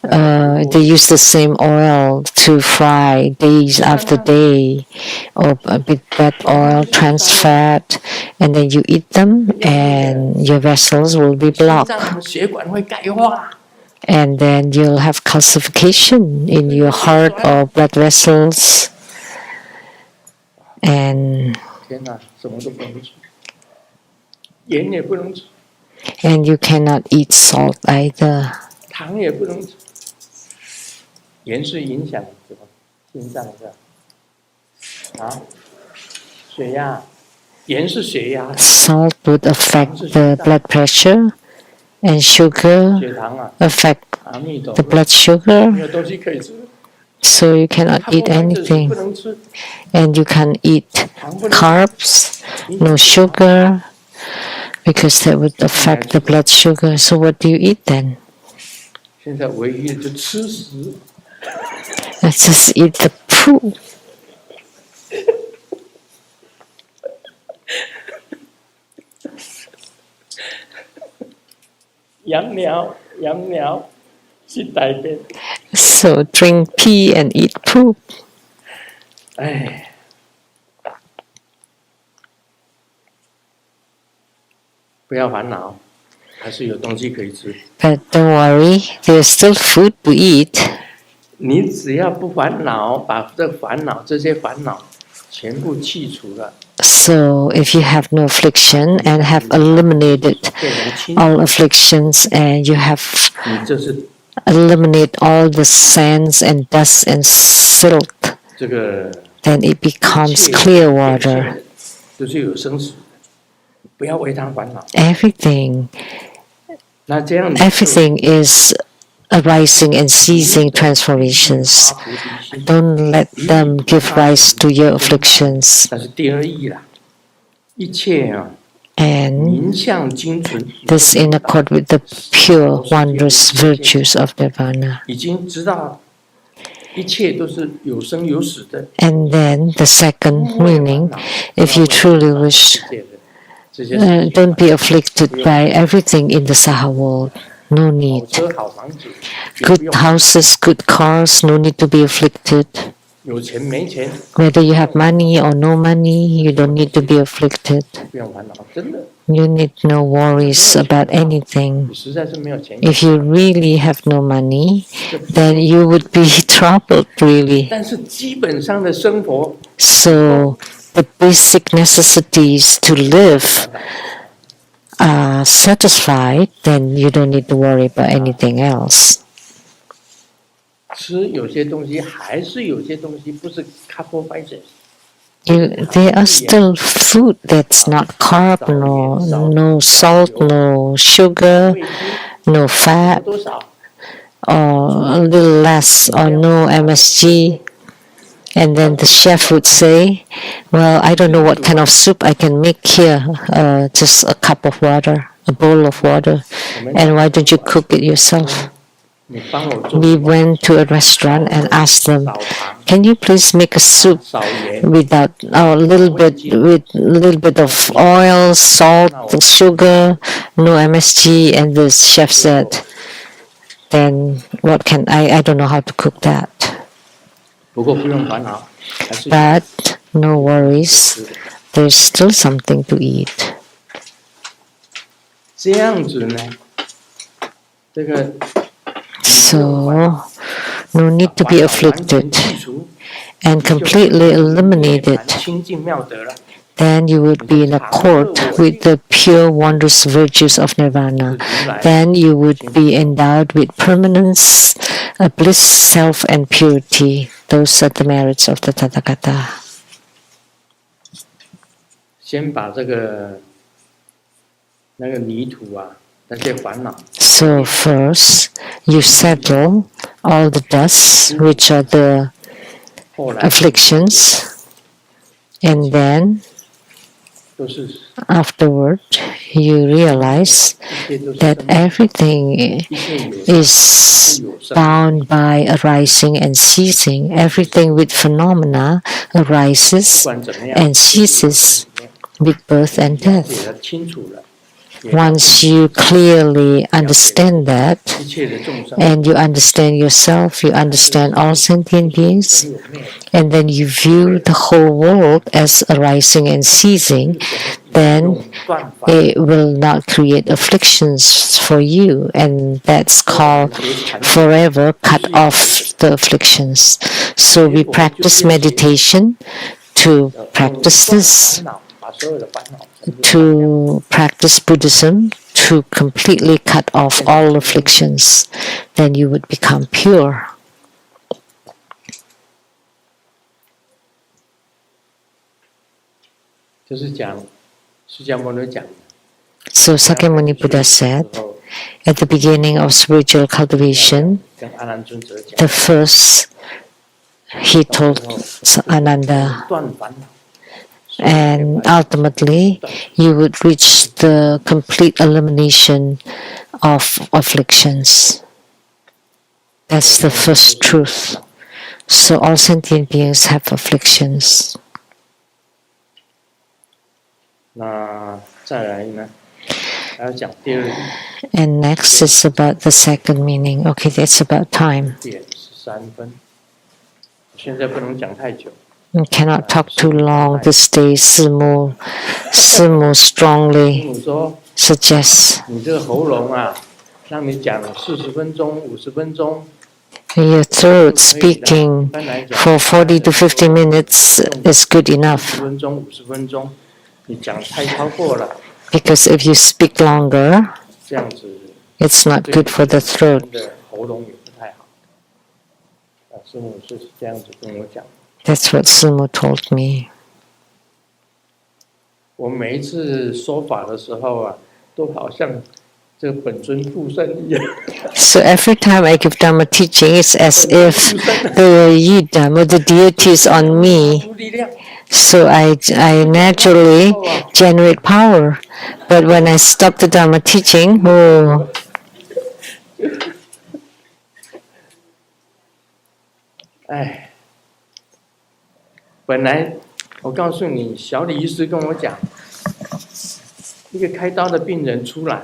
They use the same oil to fry days after day, or with bad oil, trans fat, and then you eat them, and your vessels will be 心 blocked, 脏血管会钙化， and then you'll have calcification in your heart or blood vessels, and 天哪，什么都不能吃，盐也不能吃， you cannot eat salt either. 糖也不能吃。盐是影响什么？心脏的啊，血压，盐是血压， Salt would affect the blood pressure, and sugar 血糖啊， affect 阿弥陀 the 佛， blood sugar. 没有东西可以吃。 So you cannot 它 eat 不含这是 anything, 不能吃， and you can't eat 糖不能吃。 carbs, no sugar, because that would affect the blood sugar. So what do you eat then? 现在唯一的就吃食， Let's just eat the poo. 养鸟是大便。 So drink pee and eat poop. 哎，不要烦恼，还是有东西可以吃。 But don't worry, there's still food to eat. 你只要不烦恼，把这些烦恼全部去除了， So if you have no affliction and have eliminated 变成清， all afflictions, and you have 你就是eliminate all the sands and dust and silt, 这个 then it becomes 一切 clear 有 water. 限的就是有生死，不要为他烦恼。 Everything 那这样你 Everything is arising and ceasing transformations. 发菩提心， Don't let them give rise to your afflictions. 那是第二义啦。一切啊， And 名相精纯， this in accord with the pure, wondrous virtues of Nirvana. 已经知道一切都是有生有死的。 And then the second meaning, if you truly wish, 这些事情 don't be afflicted by everything in the Saha world. No 好 need. 车好房子，也不 Good 用 houses, good cars, no need to be afflicted. 有钱没钱 Whether you have money or no money, you don't need to be afflicted. 不用烦恼，真的， You need no worries about anything. 你实在是没有钱。 If you really have no money, then you would be troubled, really. 但是基本上的生活 So, the basic necessities to live are satisfied, then you don't need to worry about anything else. 吃有些东西还是有些东西不是 carbohydrates， There are still food that's not carb, no salt, no sugar, 味精 no fat, 多少？ or a little less, or no MSG. And then the chef would say, well, I don't know what kind of soup I can make here, just a cup of water, a bowl of water. And why don't you cook it yourself? 你帮我做 We went to a restaurant and asked them, 少糖 can you please make a soup 少盐， without a little bit of oil, salt, sugar, no MSG? And the chef said, then what can I don't know how to cook that. 不过不用烦恼，还是 But no worries, there's still something to eat. 这样子呢，这个 So, no need to be 完全 afflicted 剔除， and completely eliminate 涅槃 it. 清净妙德了。 Then you would be in accord with the pure, wondrous virtues of nirvana. Then you would be endowed with permanence, bliss, self, and purity. Those are the merits of the Tathagata. 先把这个那个泥土啊，那些烦恼， So first, you settle all the dusts, which are the 后来 afflictions, and then 都是 afterward, you realize 一切都是 that 生命 everything 一切有 is bound by arising and ceasing. Everything with phenomena 不 arises 管怎么样， and ceases with birth and 解 death. 得清楚了， Once you clearly understand that, 一切的众生 and you understand yourself, you understand all sentient beings, 都有灭， and then you view the whole world as arising and ceasing, then 用断法 it will not create afflictions for you, and that's called forever cut off the afflictions. So we practice meditation to practice this, 烦恼，把所有的烦恼 to practice Buddhism to completely cut off all afflictions. Then you would become pure. 就是讲释迦牟尼讲的， So Sakyamuni Buddha said, 然后 at the beginning of spiritual cultivation, 跟阿难尊者讲， the first he told Ananda, 断烦恼， and ultimately you would reach the complete elimination of afflictions. That's the first truth. So all sentient beings have afflictions. 那再来呢，还要讲第二 And next is about the second meaning. Okay, that's about time. 点13分，现在不能讲太久。 You cannot talk too long this day. Simu strongly 父母说 suggests 你这个喉咙啊，让你讲40分钟、50分钟， your throat speaking 一般来讲 for 40 to 50 minutes is good 10 enough, 分钟、50分钟，你讲太超过了， because if you speak longer, 这样子 it's not good for the 对 throat. 你的喉咙也不太好。师母是这样子跟我讲。 That's what Simu told me. 我每一次说法的时候啊，都好像这个本尊附身一样。 So every time I give Dharma teaching, it's as if the Yidam or the deity is on me. 出力量， So I naturally generate power. But when I stop the Dharma teaching, oh, 哎，本来我告诉你，小李医师跟我讲，一个开刀的病人出来，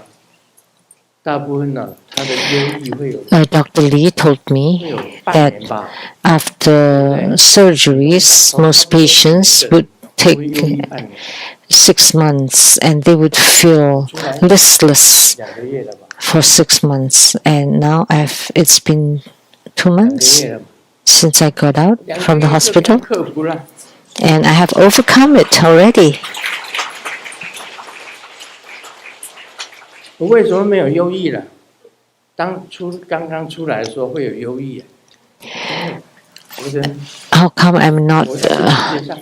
大部分呢，他的忧郁会有 Dr. Lee told 会 me 有半年吧， after surgeries, most patients would 会忧郁 take 半年， 6 months and they would feel listless 2个月了吧， for 6 months. And now it's been 2 2个 months 月了吧， since I got out 2 from 个 the 月就可以 hospital, 克服了。 and I have overcome it already. 我为什么没有忧郁了？刚刚出来的时候会有忧郁，我觉得 How come I'm not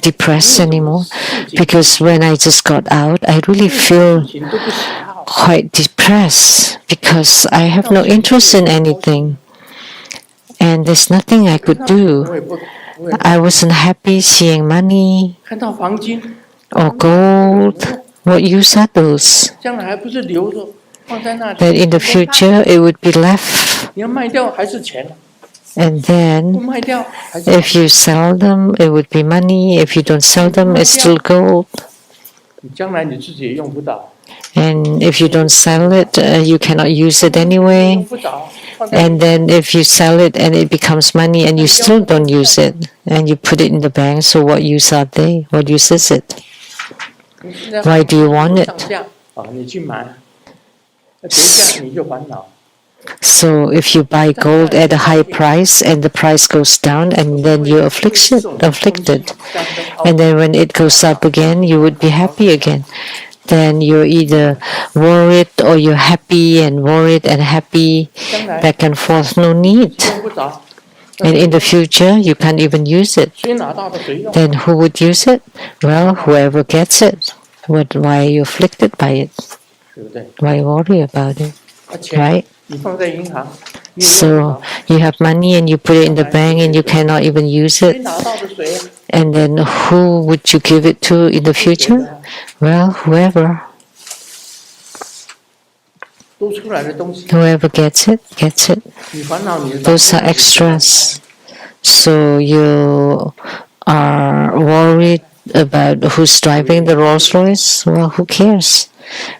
depressed anymore? Because when I just got out, I really feel 事情都不喜好， quite depressed because I have no interest in anything. And there's nothing I could 我 do. 也不，我也 I wasn't happy seeing money 看到黄金， or gold. What use are those? 将来还不是留着放在那里？ That in the future it would be left. 你要卖掉还是钱？ And 不 then 卖掉还是 if you sell them, it would be money. If you don't sell them, it's still gold. 你将来你自己也用不到， And if you don't sell it, you cannot use it 用 anyway. 不着， And then if you sell it and it becomes money and you still don't use it and you put it in the bank, so what use are they? What use is it? Why do you want it? 你去买，跌价你就烦恼。 So if you buy gold at a high price and the price goes down and then you're afflicted, and then when it goes up again, you would be happy again. Then you're either worried or you're happy and worried and happy, back and forth, no need. And in the future, you can't even use it. Then who would use it? Well, whoever gets it. Why are you afflicted by it? Why worry about it? Right? So you have money and you put it in the bank and you cannot even use it. And then who would you give it to in the future? Well, whoever. Whoever gets it, gets it. Those are extras. So you are worried about who's driving the Rolls Royce? Well, who cares?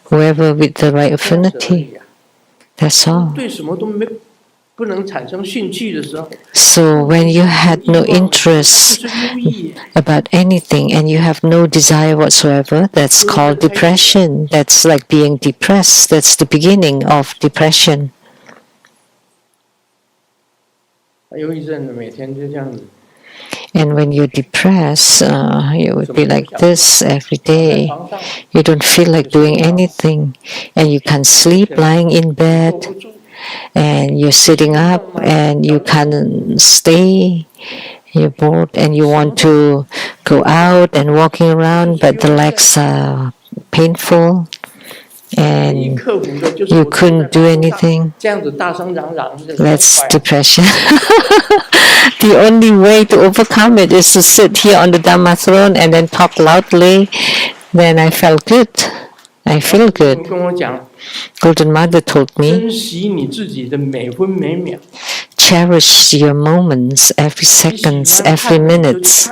Whoever with the right affinity. That's all. So when you had no interest about anything and you have no desire whatsoever, that's called depression. That's like being depressed. That's the beginning of depression. And when you're depressed, you would be like this every day. You don't feel like doing anything, and you can't sleep lying in bed, and you're sitting up, and you can't stay. You're bored, and you want to go out and walking around, but the legs are painful, and you couldn't do anything. That's depression. The only way to overcome it is to sit here on the Dhamma throne and then talk loudly. Then I felt good. I feel good. Golden Mother told me, cherish your moments, every second, every minute.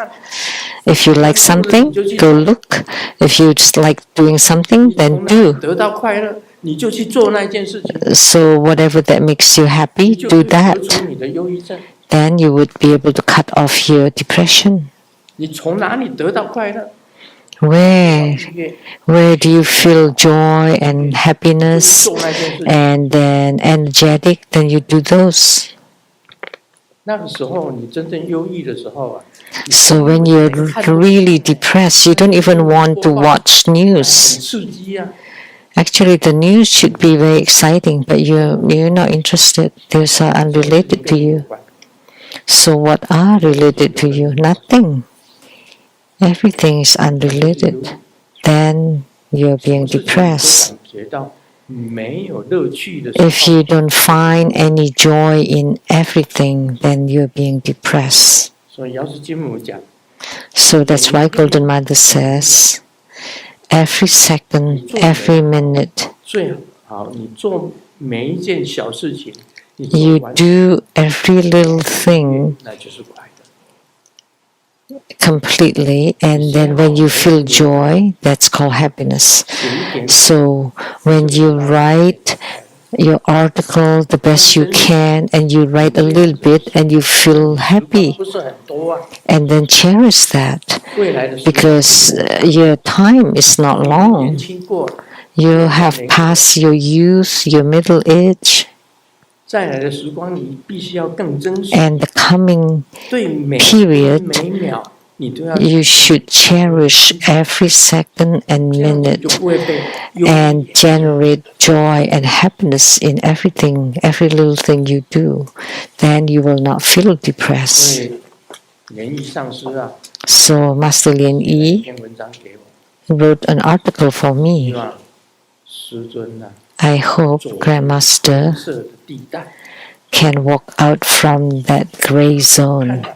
If you like something, go look. If you just like doing something, then do. So whatever that makes you happy, do that. Then you would be able to cut off your depression. Where do you feel joy and happiness and then energetic? Then you do those. So when you're really depressed, you don't even want to watch news. Actually, the news should be very exciting, but you're not interested. Those are unrelated to you. So what are related to you? Nothing. Everything is unrelated. Then you're being depressed. If you don't find any joy in everything, then you're being depressed. So that's why Golden Mother says, every second, every minute, you do every little thing completely, and then when you feel joy, that's called happiness. So when you write your article the best you can, and you write a little bit and you feel happy, and then cherish that, because your time is not long. You have passed your youth, your middle age, and the coming period, you should cherish every second and minute and generate joy and happiness in everything, every little thing you do. Then you will not feel depressed. So Master Lien Yi wrote an article for me. I hope Grandmaster can walk out from that gray zone.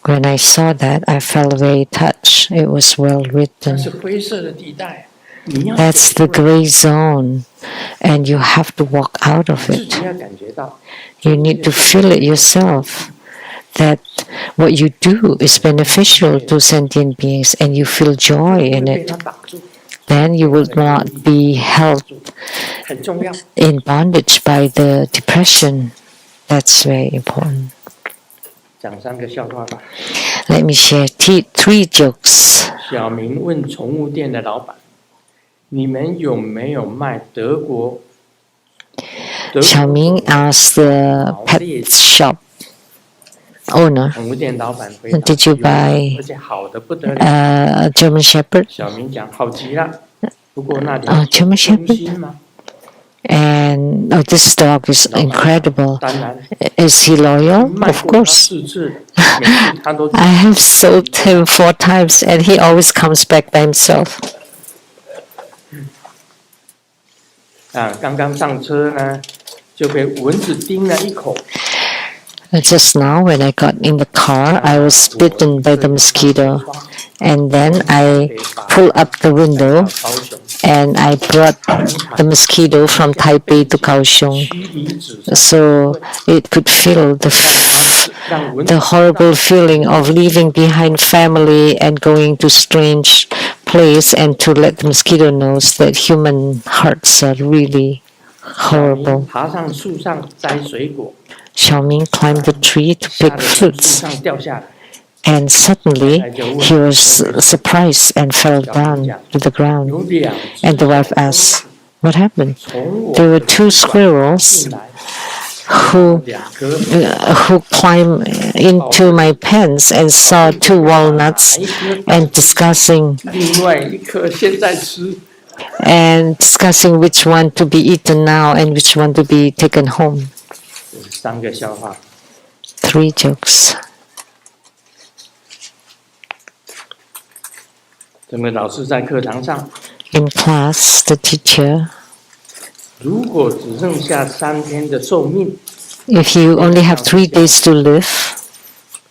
When I saw that, I felt very touched. It was well written. That's the gray zone, and you have to walk out of it. You need to feel it yourself, that what you do is beneficial to sentient beings, and you feel joy in it. then you will not be held 很重要。 in bondage by the depression. That's very important. 讲3个笑话吧。 Let me share three jokes. 小明问宠物店的老板：“你们有没有卖德国？” Xiaoming asked the pet shop owner, 宠物店老板回答：“ Did you buy 而且好的不得了。 a German Shepherd? 小明讲：“好极了，不过那里 German 忠 Shepherd? 心吗？ And this dog is incredible. 当然， Is he loyal? 卖 Of 过他 course. 4次，每次他都 I have sold him 4 times and he always comes back by himself. 刚刚上车呢，就被蚊子叮了一口。 Just now, when I got in the car, I was bitten by the mosquito. And then I pulled up the window 高雄 and I brought the mosquito from Taipei to Kaohsiung. 妻离子散， So it could feel 让蚊子 the horrible feeling of leaving behind family and going to strange place and to let the mosquito knows that human hearts are really 小明 horrible. 爬上树上摘水果， Xiaoming climbed the tree to 吓 pick 得从树 fruits 上掉下来。 and suddenly he was surprised and fell down to the ground. 有2 And the wife asked, "What happened?" 从我 There were 2 squirrels 进来， who 2颗 who climbed into my pants and saw 2 walnuts and discussing 另外1颗现在吃。 which one to be eaten now and which one to be taken home. 这是3个笑话。 3 jokes. 这位老师在课堂上， In class, the teacher, 如果只剩下3天的寿命， if you only have 3 days to live,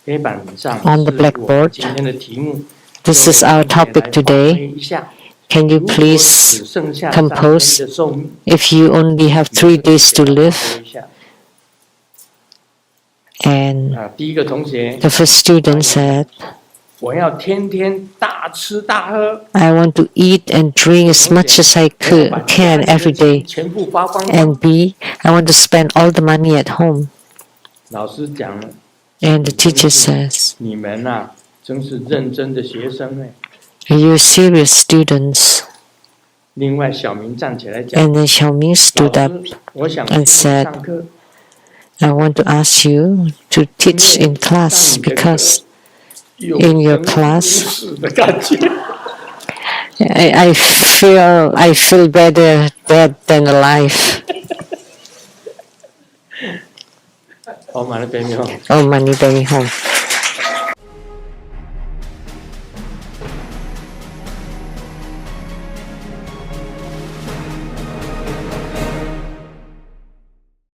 黑板上 On the 是我们 blackboard. 今天的题目。 this is our topic today. 一下， Can you 如果 please 只剩下3天 compose 的寿命， if you only have 3 days to live? 一下 And 第一个同学， the first student said, 我要天天大吃大喝， I want to eat and drink as much as I can every day. 全部花光光。 And B, I want to spend all the money at home. 老师讲了， And the teacher says, 你们啊，真是认真的学生哎。 Are you serious students? 另外，小明站起来讲， And then Xiaoming 老 stood up 师，我想 and said, 上课， I want to ask you to teach in class because 有 in your 人 class 死的感觉。 I feel better dead than alive. 好，马上别迷惑。 Oh, money, baby, home.